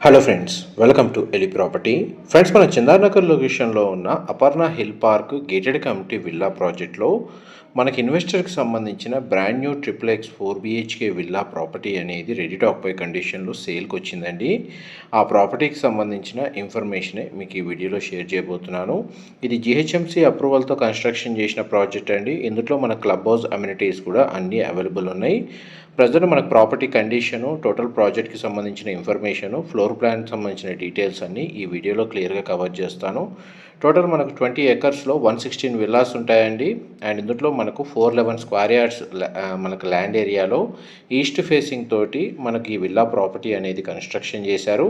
Hello friends, welcome to ఎలి property. Friends, మన చందానగర్ లొకేషన్లో ఉన్న Aparna hill park gated community villa ప్రాజెక్ట్లో మనకి ఇన్వెస్టర్కి సంబంధించిన brand new triple X 4 BHK villa property అనేది రెడీ టు ఆక్యుపై కండిషన్లో సేల్కి వచ్చిందండి. ఆ ప్రాపర్టీకి సంబంధించిన ఇన్ఫర్మేషనే మీకు ఈ వీడియోలో షేర్ చేయబోతున్నాను. ఇది GHMC అప్రూవల్తో కన్స్ట్రక్షన్ చేసిన ప్రాజెక్ట్ అండి. ఇందులో మన క్లబ్ హౌస్ అమ్యూనిటీస్ కూడా అన్నీ అవైలబుల్ ఉన్నాయి. ప్రజెంట్ మనకు ప్రాపర్టీ కండిషను, టోటల్ ప్రాజెక్ట్కి సంబంధించిన ఇన్ఫర్మేషను, ఫ్లోర్ ప్లాన్కి సంబంధించిన డీటెయిల్స్ అన్నీ ఈ వీడియోలో క్లియర్గా కవర్ చేస్తాను. టోటల్ మనకు 20 ఎకర్స్లో 116 విల్లాస్ ఉంటాయండి. అండ్ ఇందులో మనకు 411 స్క్వేర్ యార్డ్స్ మనకు ల్యాండ్ ఏరియాలో ఈస్ట్ ఫేసింగ్ తోటి మనకి ఈ విల్లా ప్రాపర్టీ అనేది కన్స్ట్రక్షన్ చేశారు.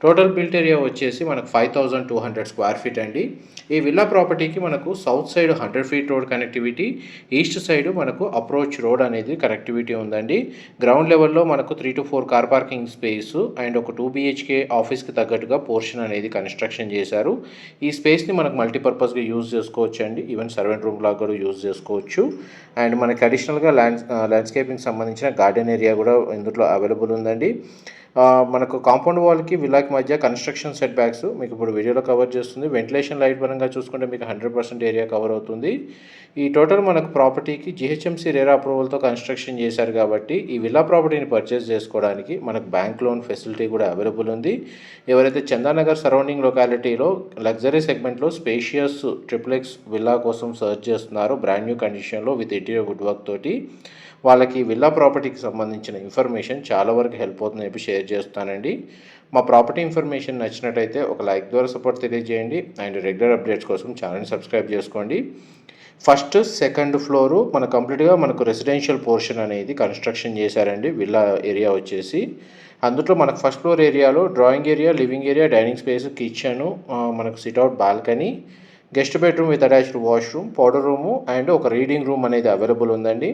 టోటల్ బిల్ట్ ఏరియా వచ్చేసి మనకు 5200 స్క్వేర్ ఫీట్ అండి. ఈ విల్లా ప్రాపర్టీకి మనకు south side 100 feet road connectivity, east side మనకు అప్రోచ్ రోడ్ అనేది కనెక్టివిటీ ఉందండి. గ్రౌండ్ లెవెల్లో మనకు 3 to 4 car parking space and ఒక 2 BHK ఆఫీస్కి తగ్గట్టుగా పోర్షన్ అనేది కన్స్ట్రక్షన్ చేశారు. ఈ స్పేస్ని మనకు మల్టీపర్పస్గా యూజ్ చేసుకోవచ్చు అండి. ఈవెన్ సర్వెంట్ రూమ్ లాగా కూడా యూజ్ చేసుకోవచ్చు. అండ్ మనకి అడిషనల్గా ల్యాండ్స్కేపింగ్ సంబంధించిన గార్డెన్ ఏరియా కూడా ఇందులో అవైలబుల్ ఉందండి. మనకు కాంపౌండ్ వాల్కి విల్లాకి మధ్య కన్స్ట్రక్షన్ సెట్ బ్యాక్స్ మీకు ఇప్పుడు వీడియోలో కవర్ చేస్తుంది. వెంటిలేషన్ లైట్ పరంగా చూసుకుంటే మీకు 100% ఏరియా కవర్ అవుతుంది. ఈ టోటల్ మనకు ప్రాపర్టీకి GHMC రేరా అప్రూవల్తో కన్స్ట్రక్షన్ చేశారు కాబట్టి ఈ విల్లా ప్రాపర్టీని పర్చేస్ చేసుకోవడానికి మనకు బ్యాంక్ లోన్ ఫెసిలిటీ కూడా అవైలబుల్ ఉంది. ఎవరైతే చందానగర్ సరౌండింగ్ లొకాలిటీలో లగ్జరీ సెగ్మెంట్లో స్పేషియస్ X విల్లా కోసం సర్చ్ చేస్తున్నారో బ్రాండ్ న్యూ కండిషన్లో విత్ ఇంటీరియర్ వుడ్ వర్క్ తోటి, వాళ్ళకి విల్లా ప్రాపర్టీకి సంబంధించిన ఇన్ఫర్మేషన్ చాలా వరకు హెల్ప్ అవుతుందని చెప్పి షేర్ చేస్తానండి. మా ప్రాపర్టీ ఇన్ఫర్మేషన్ నచ్చినట్టయితే ఒక లైక్ ద్వారా సపోర్ట్ తెలియజేయండి. అండ్ రెగ్యులర్ అప్డేట్స్ కోసం ఛానల్ని సబ్స్క్రైబ్ చేసుకోండి. ఫస్ట్, సెకండ్ ఫ్లోరు కంప్లీట్గా మనకు రెసిడెన్షియల్ పోర్షన్ అనేది కన్స్ట్రక్షన్ చేశారండి. విల్లా ఏరియా వచ్చేసి అందులో మనకు ఫస్ట్ ఫ్లోర్ ఏరియాలో drawing area, living area, dining space, kitchen, మనకు sit out balcony, guest bedroom with attached washroom, powder room and ఒక రీడింగ్ రూమ్ అనేది అవైలబుల్ ఉందండి.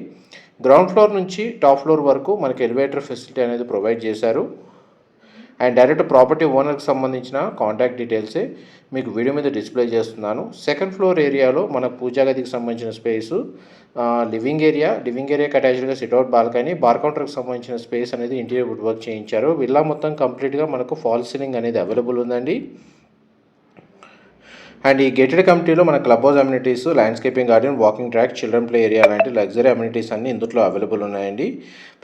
గ్రౌండ్ ఫ్లోర్ నుంచి టాప్ ఫ్లోర్ వరకు మనకి ఎలివేటర్ ఫెసిలిటీ అనేది ప్రొవైడ్ చేశారు. అండ్ డైరెక్ట్ ప్రాపర్టీ ఓనర్కి సంబంధించిన కాంటాక్ట్ డీటెయిల్సే మీకు వీడియో మీద డిస్ప్లే చేస్తున్నాను. సెకండ్ ఫ్లోర్ ఏరియాలో మన పూజా గదికి సంబంధించిన స్పేసు, లివింగ్ ఏరియాకి అటాచ్డ్గా సిట్అవుట్ బాల్కనీ, బార్ కౌంటర్కి సంబంధించిన స్పేస్ అనేది ఇంటీరియర్ వుడ్ వర్క్ చేయించారు. విల్లా మొత్తం కంప్లీట్గా మనకు ఫాల్ సీలింగ్ అనేది అవైలబుల్ ఉందండి. అండ్ ఈ గేటెడ్ కమ్యూనిటీలో మన club house amenities, landscaping garden, walking track, children play area లాంటి లగ్జరీ అమ్యూనిటీస్ అన్ని ఇందులో అవైలబుల్ ఉన్నాయండి.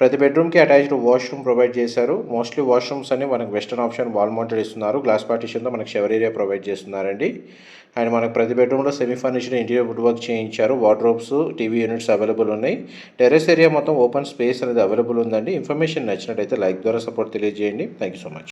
ప్రతి బెడ్రూమ్కి అటాచ్డ్ వాష్రూమ్ ప్రొవైడ్ చేశారు. మోస్ట్లీ వాష్రూమ్స్ అన్ని మనకు వెస్టర్న్ ఆప్షన్ వాల్ మౌంటెడ్ ఇస్తున్నారు. గ్లాస్ పార్టీషన్తో మనకు షవర్ ఏరియా ప్రొవైడ్ చేస్తున్నారండి. అండ్ మనకు ప్రతి బెడ్రూమ్లో semi furnished interior wood work చేయించారు. వార్డ్రోబ్స్, టీవీ యూనిట్స్ అవైలబుల్ ఉన్నాయి. టెర్రస్ ఏరియా మొత్తం ఓపెన్ స్పేస్ అనేది అవైలబుల్ ఉందండి. ఇన్ఫర్మేషన్ నచ్చినట్టయితే లైక్ ద్వారా సపోర్ట్ తెలియజేయండి. Thank you so much.